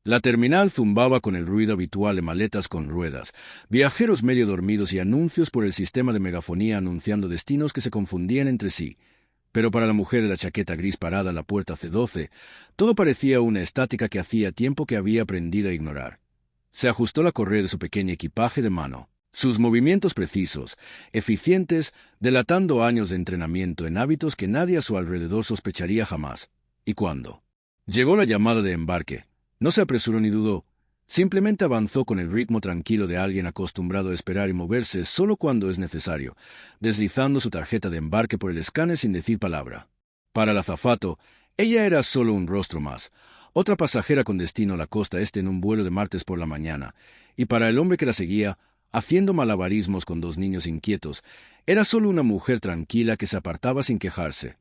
La terminal zumbaba con el ruido habitual de maletas con ruedas, viajeros medio dormidos y anuncios por el sistema de megafonía anunciando destinos que se confundían entre sí. Pero para la mujer de la chaqueta gris parada a la puerta C12, todo parecía una estática que hacía tiempo que había aprendido a ignorar. Se ajustó la correa de su pequeño equipaje de mano. Sus movimientos precisos, eficientes, delatando años de entrenamiento en hábitos que nadie a su alrededor sospecharía jamás. ¿Y cuándo llegó la llamada de embarque? No se apresuró ni dudó. Simplemente avanzó con el ritmo tranquilo de alguien acostumbrado a esperar y moverse solo cuando es necesario, deslizando su tarjeta de embarque por el escáner sin decir palabra. Para el azafato, ella era solo un rostro más, otra pasajera con destino a la costa este en un vuelo de martes por la mañana, y para el hombre que la seguía, haciendo malabarismos con dos niños inquietos, era solo una mujer tranquila que se apartaba sin quejarse.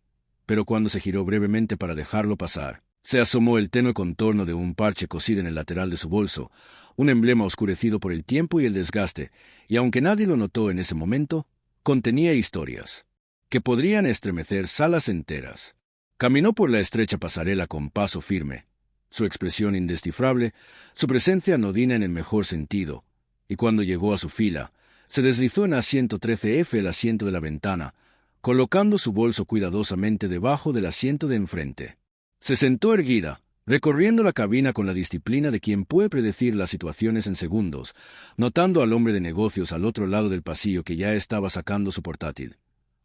Pero cuando se giró brevemente para dejarlo pasar, se asomó el tenue contorno de un parche cosido en el lateral de su bolso, un emblema oscurecido por el tiempo y el desgaste, y aunque nadie lo notó en ese momento, contenía historias que podrían estremecer salas enteras. Caminó por la estrecha pasarela con paso firme, su expresión indescifrable, su presencia anodina en el mejor sentido, y cuando llegó a su fila, se deslizó en asiento 13F el asiento de la ventana, colocando su bolso cuidadosamente debajo del asiento de enfrente. Se sentó erguida, recorriendo la cabina con la disciplina de quien puede predecir las situaciones en segundos, notando al hombre de negocios al otro lado del pasillo que ya estaba sacando su portátil,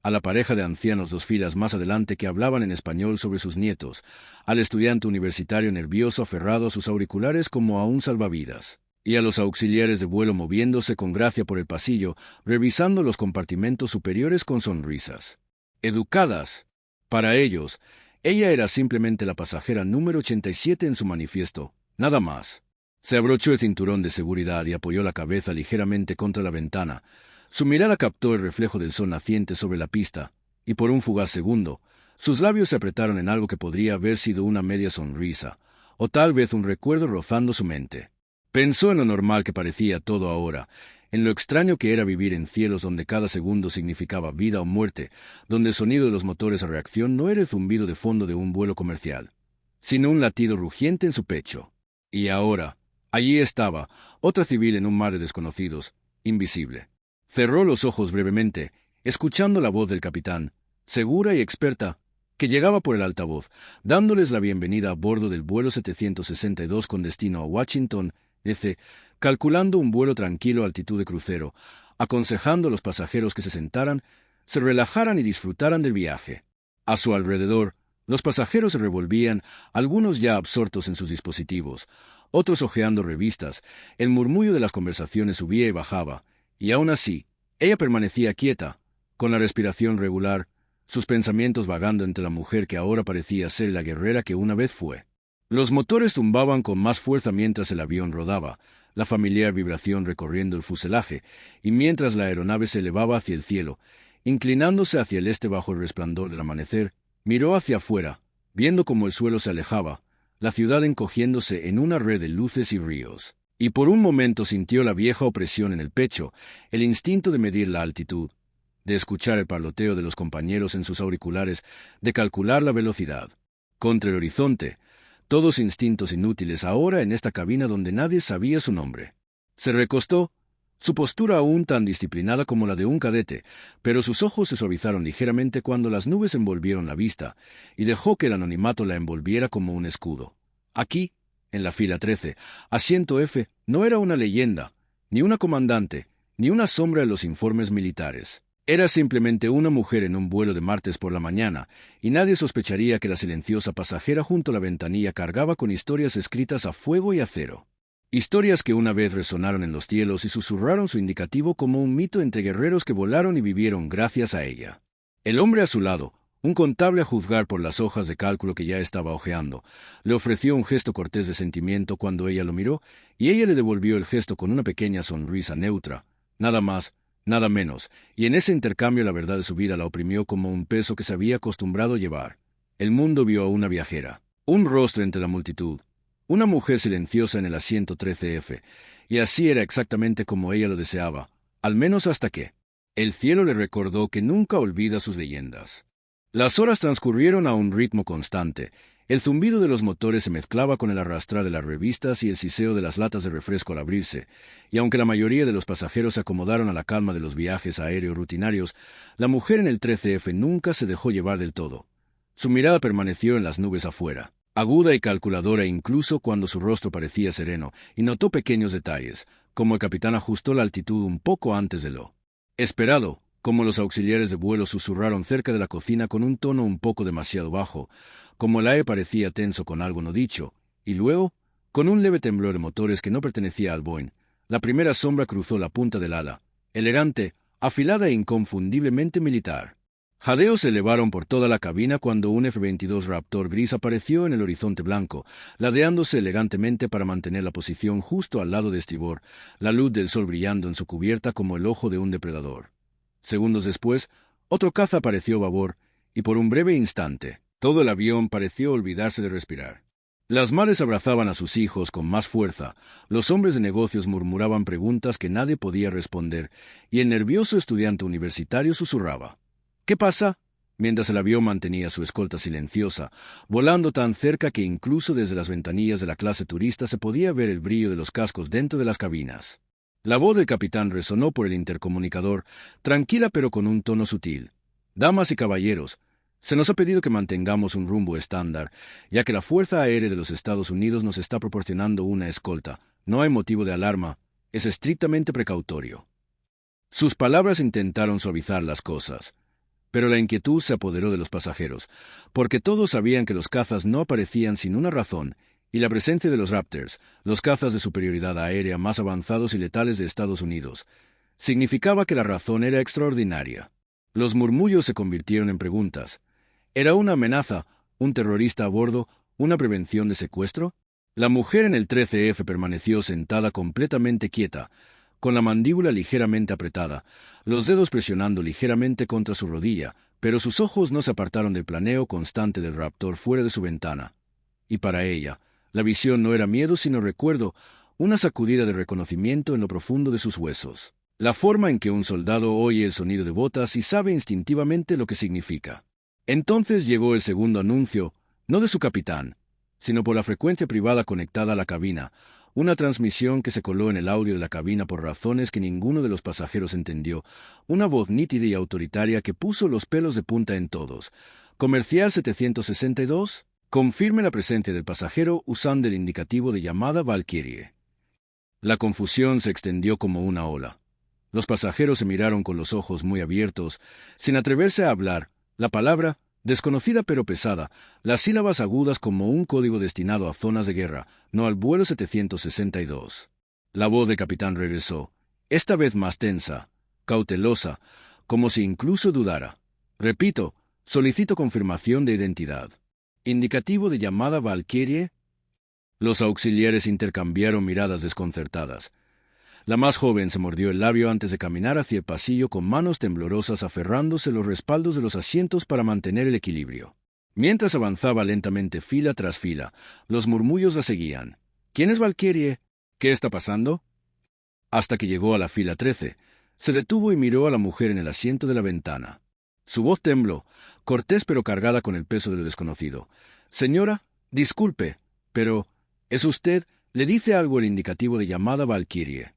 a la pareja de ancianos dos filas más adelante que hablaban en español sobre sus nietos, al estudiante universitario nervioso aferrado a sus auriculares como a un salvavidas, y a los auxiliares de vuelo moviéndose con gracia por el pasillo, revisando los compartimentos superiores con sonrisas educadas. Para ellos, ella era simplemente la pasajera número 87 en su manifiesto, nada más. Se abrochó el cinturón de seguridad y apoyó la cabeza ligeramente contra la ventana. Su mirada captó el reflejo del sol naciente sobre la pista, y por un fugaz segundo, sus labios se apretaron en algo que podría haber sido una media sonrisa, o tal vez un recuerdo rozando su mente. Pensó en lo normal que parecía todo ahora, en lo extraño que era vivir en cielos donde cada segundo significaba vida o muerte, donde el sonido de los motores a reacción no era el zumbido de fondo de un vuelo comercial, sino un latido rugiente en su pecho. Y ahora, allí estaba, otra civil en un mar de desconocidos, invisible. Cerró los ojos brevemente, escuchando la voz del capitán, segura y experta, que llegaba por el altavoz, dándoles la bienvenida a bordo del vuelo 762 con destino a Washington, D.C., calculando un vuelo tranquilo a altitud de crucero, aconsejando a los pasajeros que se sentaran, se relajaran y disfrutaran del viaje. A su alrededor, los pasajeros se revolvían, algunos ya absortos en sus dispositivos, otros hojeando revistas, el murmullo de las conversaciones subía y bajaba, y aún así, ella permanecía quieta, con la respiración regular, sus pensamientos vagando entre la mujer que ahora parecía ser la guerrera que una vez fue. Los motores zumbaban con más fuerza mientras el avión rodaba, la familiar vibración recorriendo el fuselaje, y mientras la aeronave se elevaba hacia el cielo, inclinándose hacia el este bajo el resplandor del amanecer, miró hacia afuera, viendo cómo el suelo se alejaba, la ciudad encogiéndose en una red de luces y ríos, y por un momento sintió la vieja opresión en el pecho, el instinto de medir la altitud, de escuchar el parloteo de los compañeros en sus auriculares, de calcular la velocidad. Contra el horizonte, todos instintos inútiles ahora en esta cabina donde nadie sabía su nombre. Se recostó, su postura aún tan disciplinada como la de un cadete, pero sus ojos se suavizaron ligeramente cuando las nubes envolvieron la vista, y dejó que el anonimato la envolviera como un escudo. Aquí, en la fila 13, asiento F, no era una leyenda, ni una comandante, ni una sombra en los informes militares. Era simplemente una mujer en un vuelo de martes por la mañana, y nadie sospecharía que la silenciosa pasajera junto a la ventanilla cargaba con historias escritas a fuego y acero. Historias que una vez resonaron en los cielos y susurraron su indicativo como un mito entre guerreros que volaron y vivieron gracias a ella. El hombre a su lado, un contable a juzgar por las hojas de cálculo que ya estaba hojeando, le ofreció un gesto cortés de sentimiento cuando ella lo miró, y ella le devolvió el gesto con una pequeña sonrisa neutra, nada más, nada menos, y en ese intercambio la verdad de su vida la oprimió como un peso que se había acostumbrado a llevar. El mundo vio a una viajera, un rostro entre la multitud, una mujer silenciosa en el asiento 13F, y así era exactamente como ella lo deseaba, al menos hasta que el cielo le recordó que nunca olvida sus leyendas. Las horas transcurrieron a un ritmo constante, El zumbido de los motores se mezclaba con el arrastrar de las revistas y el siseo de las latas de refresco al abrirse, y aunque la mayoría de los pasajeros se acomodaron a la calma de los viajes aéreos rutinarios, la mujer en el 13F nunca se dejó llevar del todo. Su mirada permaneció en las nubes afuera, aguda y calculadora incluso cuando su rostro parecía sereno, y notó pequeños detalles, como el capitán ajustó la altitud un poco antes de lo esperado, como los auxiliares de vuelo susurraron cerca de la cocina con un tono un poco demasiado bajo, como el aire parecía tenso con algo no dicho, y luego, con un leve temblor de motores que no pertenecía al Boeing, la primera sombra cruzó la punta del ala, elegante, afilada e inconfundiblemente militar. Jadeos se elevaron por toda la cabina cuando un F-22 Raptor gris apareció en el horizonte blanco, ladeándose elegantemente para mantener la posición justo al lado de estribor, la luz del sol brillando en su cubierta como el ojo de un depredador. Segundos después, otro caza apareció a babor, y por un breve instante, todo el avión pareció olvidarse de respirar. Las madres abrazaban a sus hijos con más fuerza, los hombres de negocios murmuraban preguntas que nadie podía responder, y el nervioso estudiante universitario susurraba: ¿Qué pasa?, mientras el avión mantenía su escolta silenciosa, volando tan cerca que incluso desde las ventanillas de la clase turista se podía ver el brillo de los cascos dentro de las cabinas. La voz del capitán resonó por el intercomunicador, tranquila pero con un tono sutil. «Damas y caballeros, se nos ha pedido que mantengamos un rumbo estándar, ya que la Fuerza Aérea de los Estados Unidos nos está proporcionando una escolta. No hay motivo de alarma, es estrictamente precautorio». Sus palabras intentaron suavizar las cosas, pero la inquietud se apoderó de los pasajeros, porque todos sabían que los cazas no aparecían sin una razón, y la presencia de los Raptors, los cazas de superioridad aérea más avanzados y letales de Estados Unidos, significaba que la razón era extraordinaria. Los murmullos se convirtieron en preguntas. ¿Era una amenaza, un terrorista a bordo, una prevención de secuestro? La mujer en el 13F permaneció sentada completamente quieta, con la mandíbula ligeramente apretada, los dedos presionando ligeramente contra su rodilla, pero sus ojos no se apartaron del planeo constante del Raptor fuera de su ventana. Y para ella, la visión no era miedo sino recuerdo, una sacudida de reconocimiento en lo profundo de sus huesos. La forma en que un soldado oye el sonido de botas y sabe instintivamente lo que significa. Entonces llegó el segundo anuncio, no de su capitán, sino por la frecuencia privada conectada a la cabina, una transmisión que se coló en el audio de la cabina por razones que ninguno de los pasajeros entendió, una voz nítida y autoritaria que puso los pelos de punta en todos. «Comercial 762, confirme la presencia del pasajero usando el indicativo de llamada Valkyrie». La confusión se extendió como una ola. Los pasajeros se miraron con los ojos muy abiertos, sin atreverse a hablar. La palabra, desconocida pero pesada, las sílabas agudas como un código destinado a zonas de guerra, no al vuelo 762. La voz del capitán regresó, esta vez más tensa, cautelosa, como si incluso dudara. «Repito, solicito confirmación de identidad». «¿Indicativo de llamada Valkyrie?» Los auxiliares intercambiaron miradas desconcertadas. La más joven se mordió el labio antes de caminar hacia el pasillo con manos temblorosas aferrándose los respaldos de los asientos para mantener el equilibrio. Mientras avanzaba lentamente fila tras fila, los murmullos la seguían. «¿Quién es Valkyrie? ¿Qué está pasando?» Hasta que llegó a la fila 13, se detuvo y miró a la mujer en el asiento de la ventana. Su voz tembló, cortés pero cargada con el peso de lo desconocido. «Señora, disculpe, pero ¿es usted? Le dice algo el indicativo de llamada Valkyrie».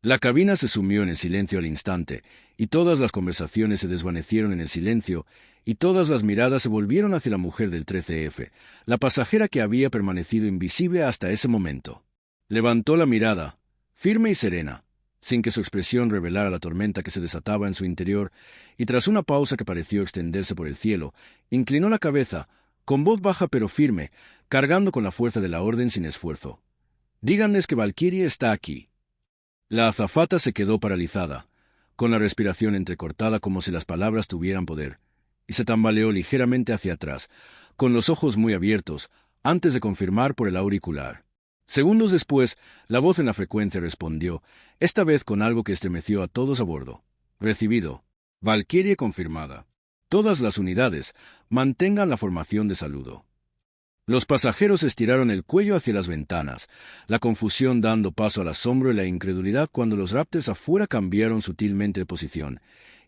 La cabina se sumió en el silencio al instante, y todas las conversaciones se desvanecieron en el silencio, y todas las miradas se volvieron hacia la mujer del 13F, la pasajera que había permanecido invisible hasta ese momento. Levantó la mirada, firme y serena, sin que su expresión revelara la tormenta que se desataba en su interior, y tras una pausa que pareció extenderse por el cielo, inclinó la cabeza, con voz baja pero firme, cargando con la fuerza de la orden sin esfuerzo. «Díganles que Valkyrie está aquí». La azafata se quedó paralizada, con la respiración entrecortada como si las palabras tuvieran poder, y se tambaleó ligeramente hacia atrás, con los ojos muy abiertos, antes de confirmar por el auricular. Segundos después, la voz en la frecuencia respondió, esta vez con algo que estremeció a todos a bordo. «Recibido. Valkyrie confirmada. Todas las unidades, mantengan la formación de saludo». Los pasajeros estiraron el cuello hacia las ventanas, la confusión dando paso al asombro y la incredulidad cuando los Raptors afuera cambiaron sutilmente de posición,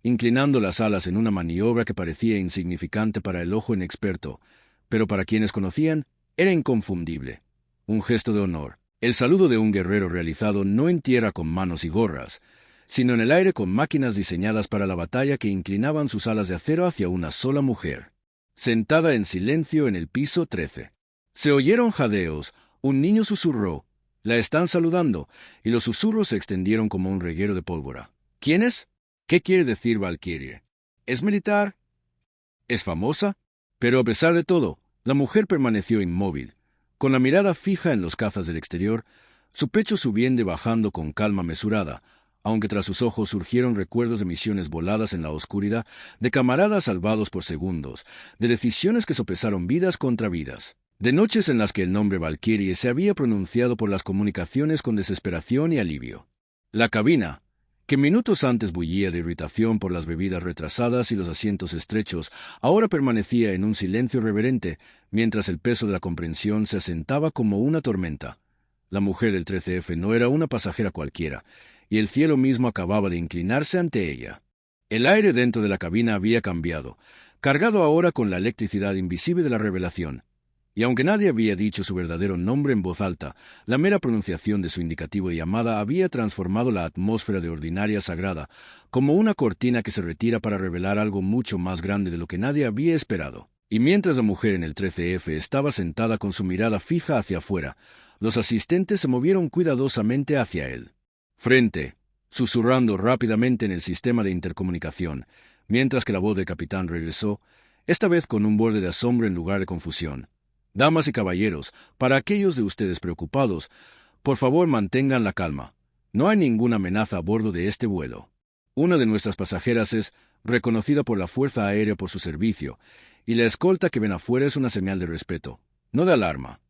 inclinando las alas en una maniobra que parecía insignificante para el ojo inexperto, pero para quienes conocían, era inconfundible. Un gesto de honor. El saludo de un guerrero realizado no en tierra con manos y gorras, sino en el aire con máquinas diseñadas para la batalla que inclinaban sus alas de acero hacia una sola mujer, sentada en silencio en el piso 13. Se oyeron jadeos, un niño susurró, «La están saludando», y los susurros se extendieron como un reguero de pólvora. ¿Quién es? ¿Qué quiere decir Valkyrie? ¿Es militar? ¿Es famosa? Pero a pesar de todo, la mujer permaneció inmóvil, con la mirada fija en los cazas del exterior, su pecho subiendo y bajando con calma mesurada, aunque tras sus ojos surgieron recuerdos de misiones voladas en la oscuridad, de camaradas salvados por segundos, de decisiones que sopesaron vidas contra vidas, de noches en las que el nombre Valkyrie se había pronunciado por las comunicaciones con desesperación y alivio. La cabina, que minutos antes bullía de irritación por las bebidas retrasadas y los asientos estrechos, ahora permanecía en un silencio reverente, mientras el peso de la comprensión se asentaba como una tormenta. La mujer del 13F no era una pasajera cualquiera, y el cielo mismo acababa de inclinarse ante ella. El aire dentro de la cabina había cambiado, cargado ahora con la electricidad invisible de la revelación. Y aunque nadie había dicho su verdadero nombre en voz alta, la mera pronunciación de su indicativo de llamada había transformado la atmósfera de ordinaria sagrada, como una cortina que se retira para revelar algo mucho más grande de lo que nadie había esperado. Y mientras la mujer en el 13F estaba sentada con su mirada fija hacia afuera, los asistentes se movieron cuidadosamente hacia él. Frente, susurrando rápidamente en el sistema de intercomunicación, mientras que la voz del capitán regresó, esta vez con un borde de asombro en lugar de confusión. Damas y caballeros, para aquellos de ustedes preocupados, por favor mantengan la calma. No hay ninguna amenaza a bordo de este vuelo. Una de nuestras pasajeras es reconocida por la Fuerza Aérea por su servicio, y la escolta que ven afuera es una señal de respeto, no de alarma.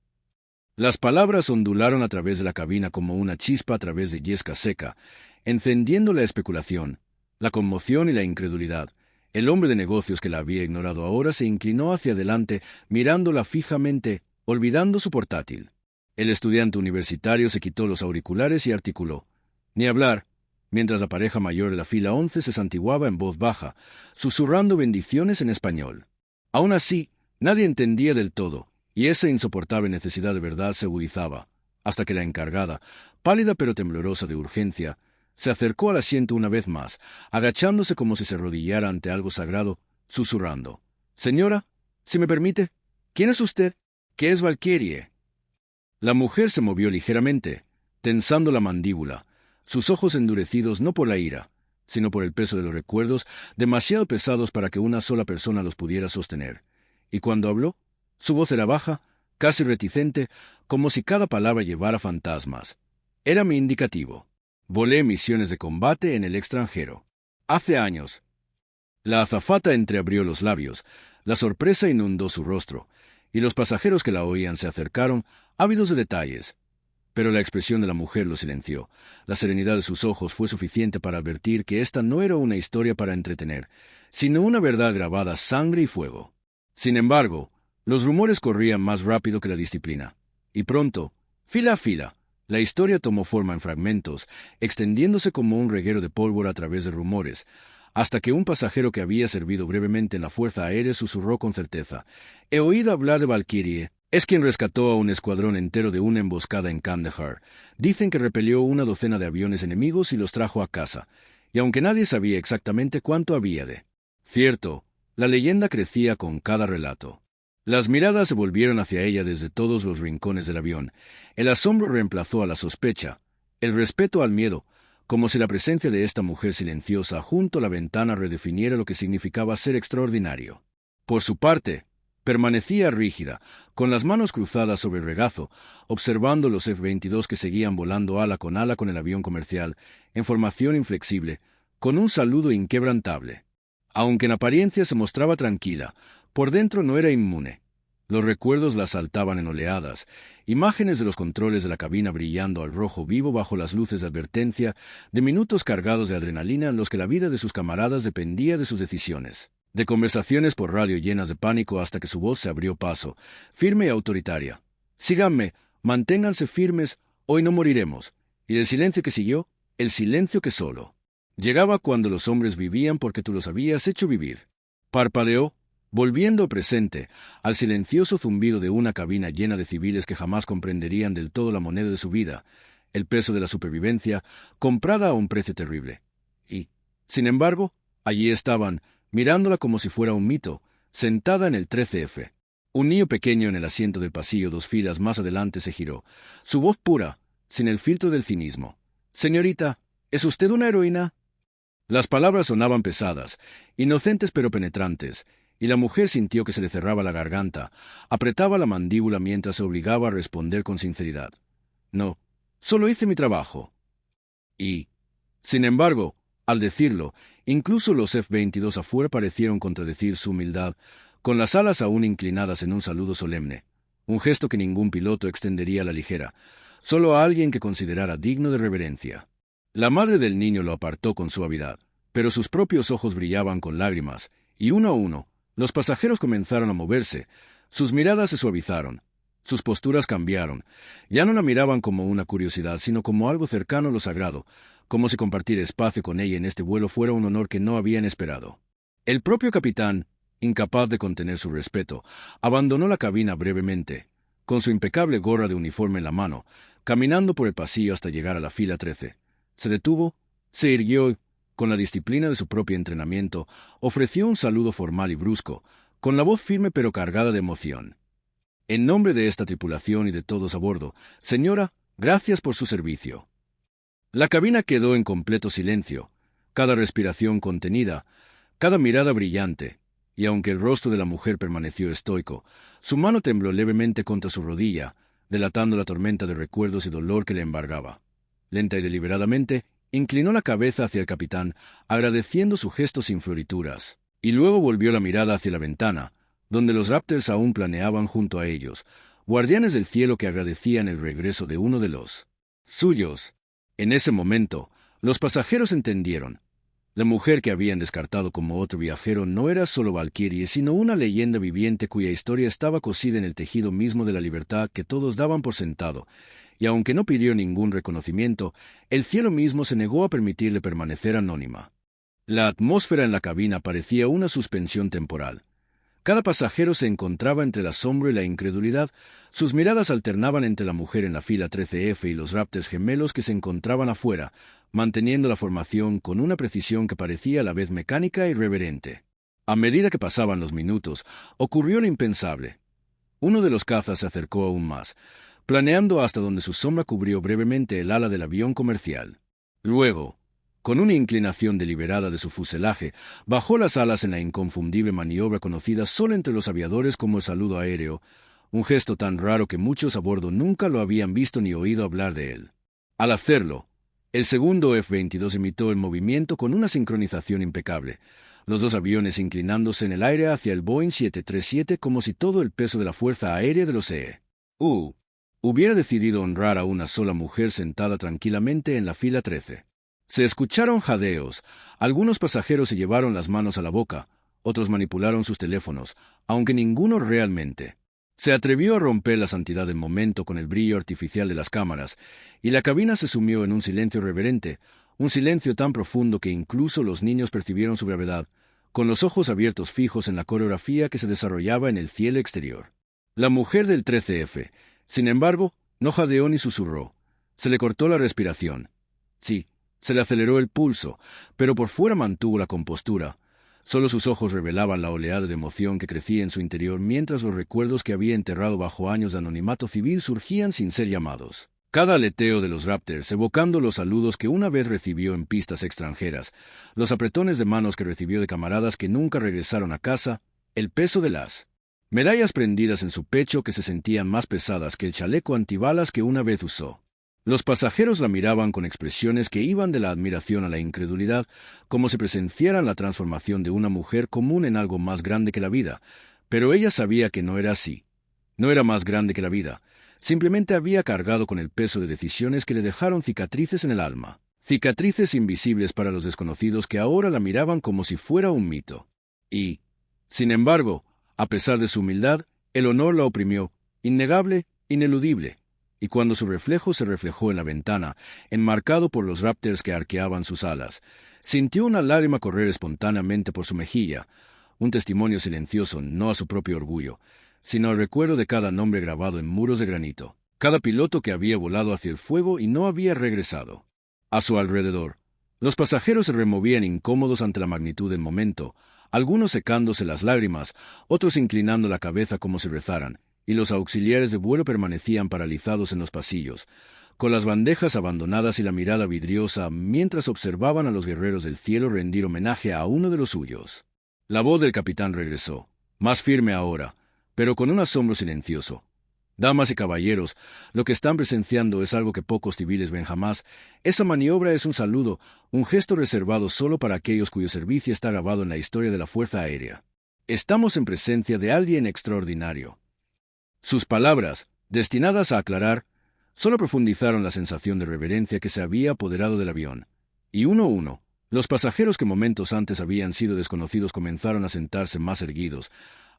Las palabras ondularon a través de la cabina como una chispa a través de yesca seca, encendiendo la especulación, la conmoción y la incredulidad. El hombre de negocios que la había ignorado ahora se inclinó hacia adelante, mirándola fijamente, olvidando su portátil. El estudiante universitario se quitó los auriculares y articuló. Ni hablar, mientras la pareja mayor de la fila 11 se santiguaba en voz baja, susurrando bendiciones en español. Aún así, nadie entendía del todo, y esa insoportable necesidad de verdad se agudizaba, hasta que la encargada, pálida pero temblorosa de urgencia, se acercó al asiento una vez más, agachándose como si se arrodillara ante algo sagrado, susurrando. «Señora, si me permite, ¿quién es usted? ¿Qué es Valkyrie?» La mujer se movió ligeramente, tensando la mandíbula, sus ojos endurecidos no por la ira, sino por el peso de los recuerdos, demasiado pesados para que una sola persona los pudiera sostener. Y cuando habló, su voz era baja, casi reticente, como si cada palabra llevara fantasmas. Era mi indicativo. Volé misiones de combate en el extranjero. Hace años. La azafata entreabrió los labios, la sorpresa inundó su rostro, y los pasajeros que la oían se acercaron, ávidos de detalles. Pero la expresión de la mujer lo silenció. La serenidad de sus ojos fue suficiente para advertir que esta no era una historia para entretener, sino una verdad grabada a sangre y fuego. Sin embargo, los rumores corrían más rápido que la disciplina, y pronto, fila a fila, la historia tomó forma en fragmentos, extendiéndose como un reguero de pólvora a través de rumores, hasta que un pasajero que había servido brevemente en la Fuerza Aérea susurró con certeza: «He oído hablar de Valkyrie. Es quien rescató a un escuadrón entero de una emboscada en Kandahar. Dicen que repelió una docena de aviones enemigos y los trajo a casa, y aunque nadie sabía exactamente cuánto había de cierto, la leyenda crecía con cada relato». Las miradas se volvieron hacia ella desde todos los rincones del avión. El asombro reemplazó a la sospecha, el respeto al miedo, como si la presencia de esta mujer silenciosa junto a la ventana redefiniera lo que significaba ser extraordinario. Por su parte, permanecía rígida, con las manos cruzadas sobre el regazo, observando los F-22 que seguían volando ala con el avión comercial, en formación inflexible, con un saludo inquebrantable. Aunque en apariencia se mostraba tranquila, por dentro no era inmune. Los recuerdos la asaltaban en oleadas, imágenes de los controles de la cabina brillando al rojo vivo bajo las luces de advertencia, de minutos cargados de adrenalina en los que la vida de sus camaradas dependía de sus decisiones, de conversaciones por radio llenas de pánico hasta que su voz se abrió paso, firme y autoritaria. «Síganme, manténganse firmes, hoy no moriremos». Y el silencio que siguió, el silencio que solo llegaba cuando los hombres vivían porque tú los habías hecho vivir. Parpadeó, volviendo al presente, al silencioso zumbido de una cabina llena de civiles que jamás comprenderían del todo la moneda de su vida, el peso de la supervivencia, comprada a un precio terrible. Y, sin embargo, allí estaban, mirándola como si fuera un mito, sentada en el 13F. Un niño pequeño en el asiento del pasillo 2 filas más adelante se giró, su voz pura, sin el filtro del cinismo. «Señorita, ¿es usted una heroína?» Las palabras sonaban pesadas, inocentes pero penetrantes, y la mujer sintió que se le cerraba la garganta, apretaba la mandíbula mientras se obligaba a responder con sinceridad. «No, solo hice mi trabajo». Y, sin embargo, al decirlo, incluso los F-22 afuera parecieron contradecir su humildad, con las alas aún inclinadas en un saludo solemne, un gesto que ningún piloto extendería a la ligera, solo a alguien que considerara digno de reverencia. La madre del niño lo apartó con suavidad, pero sus propios ojos brillaban con lágrimas, y uno a uno, los pasajeros comenzaron a moverse, sus miradas se suavizaron, sus posturas cambiaron, ya no la miraban como una curiosidad, sino como algo cercano a lo sagrado, como si compartir espacio con ella en este vuelo fuera un honor que no habían esperado. El propio capitán, incapaz de contener su respeto, abandonó la cabina brevemente, con su impecable gorra de uniforme en la mano, caminando por el pasillo hasta llegar a la fila 13. Se detuvo, se irguió y, con la disciplina de su propio entrenamiento, ofreció un saludo formal y brusco, con la voz firme pero cargada de emoción. «En nombre de esta tripulación y de todos a bordo, señora, gracias por su servicio». La cabina quedó en completo silencio, cada respiración contenida, cada mirada brillante, y aunque el rostro de la mujer permaneció estoico, su mano tembló levemente contra su rodilla, delatando la tormenta de recuerdos y dolor que le embargaba. Lenta y deliberadamente, inclinó la cabeza hacia el capitán, agradeciendo su gesto sin florituras, y luego volvió la mirada hacia la ventana, donde los Raptors aún planeaban junto a ellos, guardianes del cielo que agradecían el regreso de uno de los suyos. En ese momento, los pasajeros entendieron. La mujer que habían descartado como otro viajero no era solo Valkyrie, sino una leyenda viviente cuya historia estaba cosida en el tejido mismo de la libertad que todos daban por sentado, y aunque no pidió ningún reconocimiento, el cielo mismo se negó a permitirle permanecer anónima. La atmósfera en la cabina parecía una suspensión temporal. Cada pasajero se encontraba entre el asombro y la incredulidad, sus miradas alternaban entre la mujer en la fila 13F y los Raptors gemelos que se encontraban afuera, manteniendo la formación con una precisión que parecía a la vez mecánica y reverente. A medida que pasaban los minutos, ocurrió lo impensable. Uno de los cazas se acercó aún más, planeando hasta donde su sombra cubrió brevemente el ala del avión comercial. Luego, con una inclinación deliberada de su fuselaje, bajó las alas en la inconfundible maniobra conocida solo entre los aviadores como el saludo aéreo, un gesto tan raro que muchos a bordo nunca lo habían visto ni oído hablar de él. Al hacerlo, el segundo F-22 imitó el movimiento con una sincronización impecable, los dos aviones inclinándose en el aire hacia el Boeing 737 como si todo el peso de la Fuerza Aérea de los E.U. hubiera decidido honrar a una sola mujer sentada tranquilamente en la fila 13. Se escucharon jadeos, algunos pasajeros se llevaron las manos a la boca, otros manipularon sus teléfonos, aunque ninguno realmente se atrevió a romper la santidad del momento con el brillo artificial de las cámaras, y la cabina se sumió en un silencio reverente, un silencio tan profundo que incluso los niños percibieron su gravedad, con los ojos abiertos fijos en la coreografía que se desarrollaba en el cielo exterior. La mujer del 13F, sin embargo, no jadeó ni susurró. Se le cortó la respiración. Sí, se le aceleró el pulso, pero por fuera mantuvo la compostura. Solo sus ojos revelaban la oleada de emoción que crecía en su interior mientras los recuerdos que había enterrado bajo años de anonimato civil surgían sin ser llamados. Cada aleteo de los Raptors, evocando los saludos que una vez recibió en pistas extranjeras, los apretones de manos que recibió de camaradas que nunca regresaron a casa, el peso de las medallas prendidas en su pecho que se sentían más pesadas que el chaleco antibalas que una vez usó. Los pasajeros la miraban con expresiones que iban de la admiración a la incredulidad, como si presenciaran la transformación de una mujer común en algo más grande que la vida, pero ella sabía que no era así. No era más grande que la vida, simplemente había cargado con el peso de decisiones que le dejaron cicatrices en el alma, cicatrices invisibles para los desconocidos que ahora la miraban como si fuera un mito. Y, sin embargo, a pesar de su humildad, el honor la oprimió, innegable, ineludible. Y cuando su reflejo se reflejó en la ventana, enmarcado por los Raptors que arqueaban sus alas, sintió una lágrima correr espontáneamente por su mejilla, un testimonio silencioso no a su propio orgullo, sino al recuerdo de cada nombre grabado en muros de granito, cada piloto que había volado hacia el fuego y no había regresado. A su alrededor, los pasajeros se removían incómodos ante la magnitud del momento, algunos secándose las lágrimas, otros inclinando la cabeza como si rezaran, y los auxiliares de vuelo permanecían paralizados en los pasillos, con las bandejas abandonadas y la mirada vidriosa, mientras observaban a los guerreros del cielo rendir homenaje a uno de los suyos. La voz del capitán regresó, más firme ahora, pero con un asombro silencioso. Damas y caballeros, lo que están presenciando es algo que pocos civiles ven jamás. Esa maniobra es un saludo, un gesto reservado solo para aquellos cuyo servicio está grabado en la historia de la Fuerza Aérea. Estamos en presencia de alguien extraordinario. Sus palabras, destinadas a aclarar, solo profundizaron la sensación de reverencia que se había apoderado del avión. Y uno a uno, los pasajeros que momentos antes habían sido desconocidos comenzaron a sentarse más erguidos,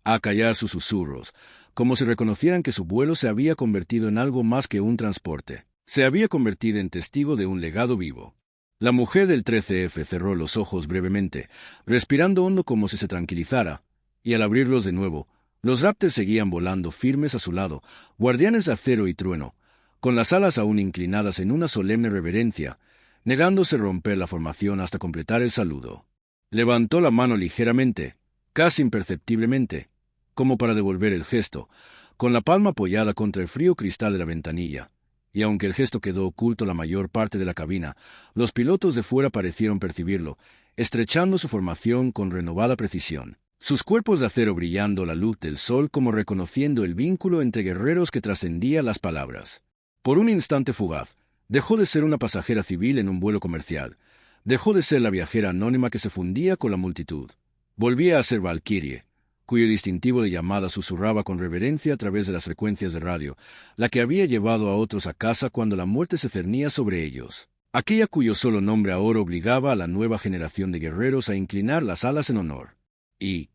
a acallar sus susurros, como si reconocieran que su vuelo se había convertido en algo más que un transporte. Se había convertido en testigo de un legado vivo. La mujer del 13F cerró los ojos brevemente, respirando hondo como si se tranquilizara, y al abrirlos de nuevo, los Raptors seguían volando firmes a su lado, guardianes de acero y trueno, con las alas aún inclinadas en una solemne reverencia, negándose a romper la formación hasta completar el saludo. Levantó la mano ligeramente, casi imperceptiblemente, como para devolver el gesto, con la palma apoyada contra el frío cristal de la ventanilla, y aunque el gesto quedó oculto la mayor parte de la cabina, los pilotos de fuera parecieron percibirlo, estrechando su formación con renovada precisión, sus cuerpos de acero brillando a la luz del sol como reconociendo el vínculo entre guerreros que trascendía las palabras. Por un instante fugaz, dejó de ser una pasajera civil en un vuelo comercial, dejó de ser la viajera anónima que se fundía con la multitud. Volvía a ser Valkyrie, cuyo distintivo de llamada susurraba con reverencia a través de las frecuencias de radio, la que había llevado a otros a casa cuando la muerte se cernía sobre ellos, aquella cuyo solo nombre ahora obligaba a la nueva generación de guerreros a inclinar las alas en honor. Y,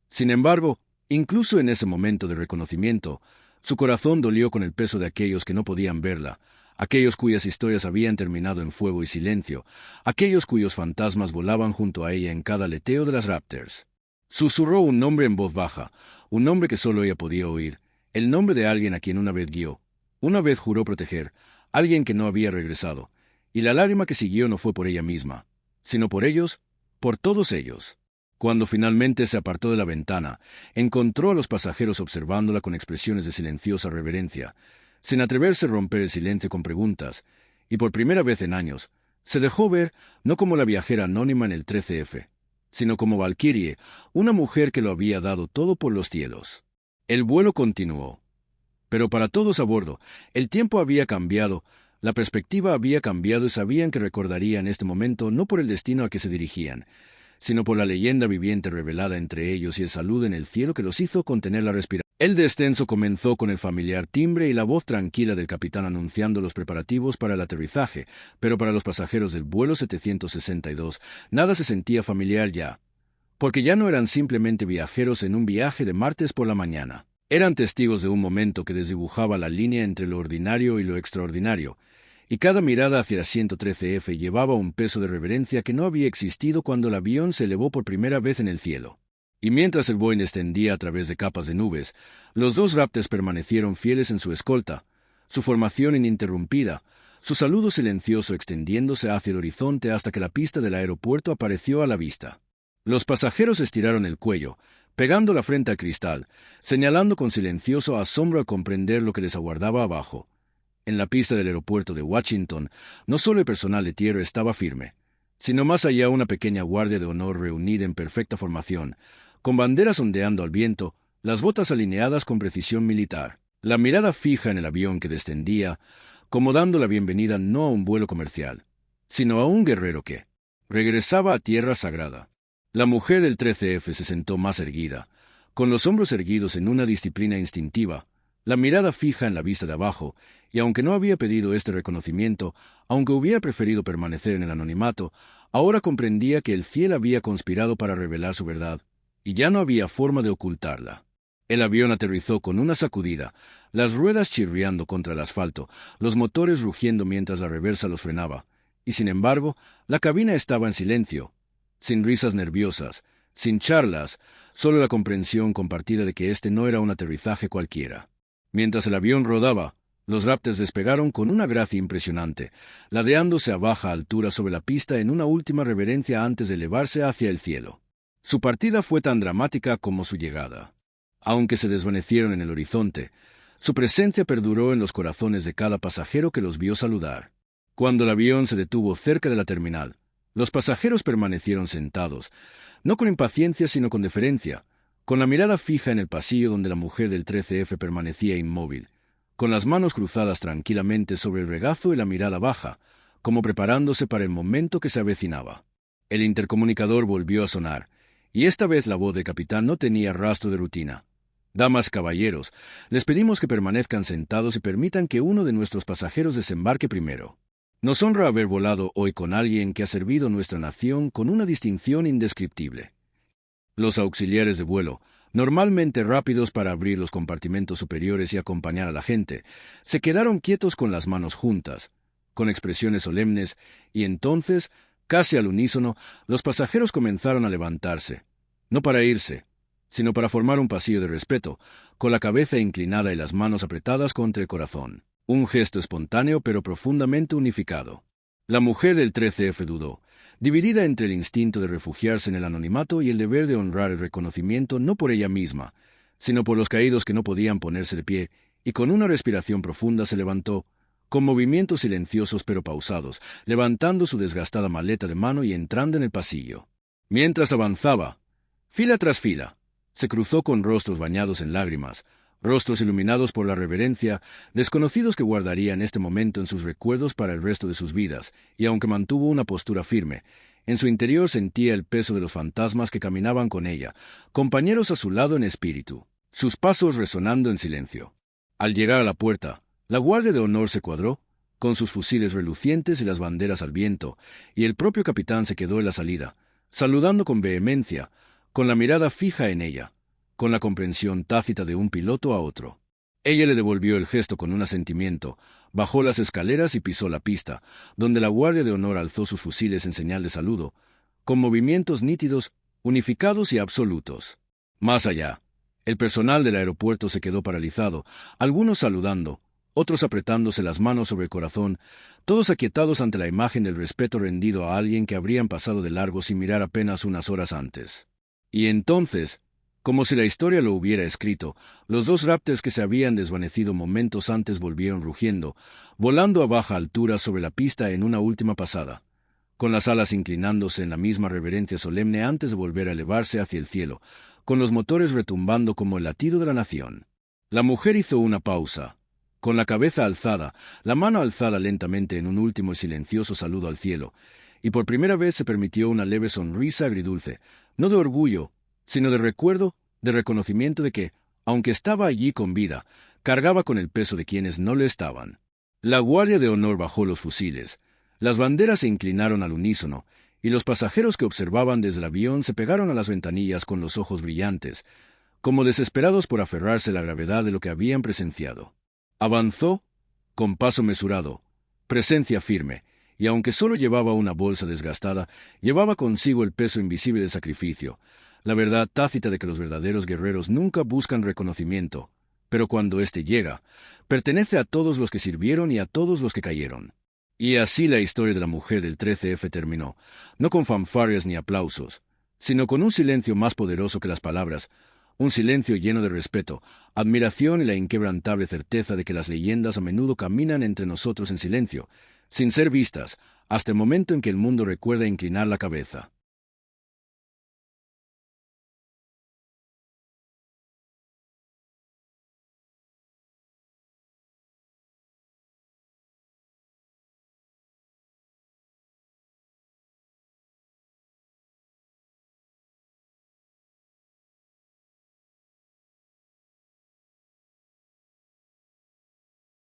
sin embargo, incluso en ese momento de reconocimiento, su corazón dolió con el peso de aquellos que no podían verla, aquellos cuyas historias habían terminado en fuego y silencio, aquellos cuyos fantasmas volaban junto a ella en cada aleteo de las Raptors. Susurró un nombre en voz baja, un nombre que solo ella podía oír, el nombre de alguien a quien una vez guió, una vez juró proteger, alguien que no había regresado, y la lágrima que siguió no fue por ella misma, sino por ellos, por todos ellos. Cuando finalmente se apartó de la ventana, encontró a los pasajeros observándola con expresiones de silenciosa reverencia, sin atreverse a romper el silencio con preguntas, y por primera vez en años, se dejó ver no como la viajera anónima en el 13F, sino como Valkyrie, una mujer que lo había dado todo por los cielos. El vuelo continuó. Pero para todos a bordo, el tiempo había cambiado, la perspectiva había cambiado y sabían que recordarían este momento no por el destino a que se dirigían, sino por la leyenda viviente revelada entre ellos y el saludo en el cielo que los hizo contener la respiración. El descenso comenzó con el familiar timbre y la voz tranquila del capitán anunciando los preparativos para el aterrizaje, pero para los pasajeros del vuelo 762 nada se sentía familiar ya, porque ya no eran simplemente viajeros en un viaje de martes por la mañana. Eran testigos de un momento que desdibujaba la línea entre lo ordinario y lo extraordinario, y cada mirada hacia el asiento 13F llevaba un peso de reverencia que no había existido cuando el avión se elevó por primera vez en el cielo. Y mientras el Boeing descendía a través de capas de nubes, los dos Raptors permanecieron fieles en su escolta, su formación ininterrumpida, su saludo silencioso extendiéndose hacia el horizonte hasta que la pista del aeropuerto apareció a la vista. Los pasajeros estiraron el cuello, pegando la frente al cristal, señalando con silencioso asombro al comprender lo que les aguardaba abajo. En la pista del aeropuerto de Washington, no solo el personal de tierra estaba firme, sino más allá una pequeña guardia de honor reunida en perfecta formación, con banderas ondeando al viento, las botas alineadas con precisión militar, la mirada fija en el avión que descendía, como dando la bienvenida no a un vuelo comercial, sino a un guerrero que regresaba a tierra sagrada. La mujer del 13F se sentó más erguida, con los hombros erguidos en una disciplina instintiva, la mirada fija en la vista de abajo, y aunque no había pedido este reconocimiento, aunque hubiera preferido permanecer en el anonimato, ahora comprendía que el cielo había conspirado para revelar su verdad, y ya no había forma de ocultarla. El avión aterrizó con una sacudida, las ruedas chirriando contra el asfalto, los motores rugiendo mientras la reversa los frenaba, y sin embargo, la cabina estaba en silencio, sin risas nerviosas, Sin charlas, solo la comprensión compartida de que este no era un aterrizaje cualquiera. Mientras el avión rodaba, los Raptors despegaron con una gracia impresionante, ladeándose a baja altura sobre la pista en una última reverencia antes de elevarse hacia el cielo. Su partida fue tan dramática como su llegada. Aunque se desvanecieron en el horizonte, su presencia perduró en los corazones de cada pasajero que los vio saludar. Cuando el avión se detuvo cerca de la terminal, los pasajeros permanecieron sentados, no con impaciencia sino con deferencia, con la mirada fija en el pasillo donde la mujer del 13F permanecía inmóvil, con las manos cruzadas tranquilamente sobre el regazo y la mirada baja, como preparándose para el momento que se avecinaba. El intercomunicador volvió a sonar, y esta vez la voz del capitán no tenía rastro de rutina. «Damas y caballeros, les pedimos que permanezcan sentados y permitan que uno de nuestros pasajeros desembarque primero. Nos honra haber volado hoy con alguien que ha servido a nuestra nación con una distinción indescriptible». Los auxiliares de vuelo, normalmente rápidos para abrir los compartimentos superiores y acompañar a la gente, se quedaron quietos con las manos juntas, con expresiones solemnes, y entonces, casi al unísono, los pasajeros comenzaron a levantarse, no para irse, sino para formar un pasillo de respeto, con la cabeza inclinada y las manos apretadas contra el corazón. Un gesto espontáneo pero profundamente unificado. La mujer del 13F dudó, dividida entre el instinto de refugiarse en el anonimato y el deber de honrar el reconocimiento no por ella misma, sino por los caídos que no podían ponerse de pie, y con una respiración profunda se levantó, con movimientos silenciosos pero pausados, levantando su desgastada maleta de mano y entrando en el pasillo. Mientras avanzaba, fila tras fila, se cruzó con rostros bañados en lágrimas, rostros iluminados por la reverencia, desconocidos que guardaría en este momento en sus recuerdos para el resto de sus vidas, y aunque mantuvo una postura firme, en su interior sentía el peso de los fantasmas que caminaban con ella, compañeros a su lado en espíritu, sus pasos resonando en silencio. Al llegar a la puerta, la guardia de honor se cuadró, con sus fusiles relucientes y las banderas al viento, y el propio capitán se quedó en la salida, saludando con vehemencia, con la mirada fija en ella, con la comprensión tácita de un piloto a otro. Ella le devolvió el gesto con un asentimiento, bajó las escaleras y pisó la pista, donde la guardia de honor alzó sus fusiles en señal de saludo, con movimientos nítidos, unificados y absolutos. Más allá, el personal del aeropuerto se quedó paralizado, algunos saludando, otros apretándose las manos sobre el corazón, todos aquietados ante la imagen del respeto rendido a alguien que habrían pasado de largo sin mirar apenas unas horas antes. Y entonces, como si la historia lo hubiera escrito, los dos Raptors que se habían desvanecido momentos antes volvieron rugiendo, volando a baja altura sobre la pista en una última pasada, con las alas inclinándose en la misma reverencia solemne antes de volver a elevarse hacia el cielo, con los motores retumbando como el latido de la nación. La mujer hizo una pausa, con la cabeza alzada, la mano alzada lentamente en un último y silencioso saludo al cielo, y por primera vez se permitió una leve sonrisa agridulce, no de orgullo, sino de recuerdo, de reconocimiento de que, aunque estaba allí con vida, cargaba con el peso de quienes no lo estaban. La guardia de honor bajó los fusiles, las banderas se inclinaron al unísono, y los pasajeros que observaban desde el avión se pegaron a las ventanillas con los ojos brillantes, como desesperados por aferrarse a la gravedad de lo que habían presenciado. Avanzó, con paso mesurado, presencia firme, y aunque solo llevaba una bolsa desgastada, llevaba consigo el peso invisible del sacrificio, la verdad tácita de que los verdaderos guerreros nunca buscan reconocimiento, pero cuando éste llega, pertenece a todos los que sirvieron y a todos los que cayeron. Y así la historia de la mujer del 13F terminó, no con fanfarrias ni aplausos, sino con un silencio más poderoso que las palabras, un silencio lleno de respeto, admiración y la inquebrantable certeza de que las leyendas a menudo caminan entre nosotros en silencio, sin ser vistas, hasta el momento en que el mundo recuerda inclinar la cabeza.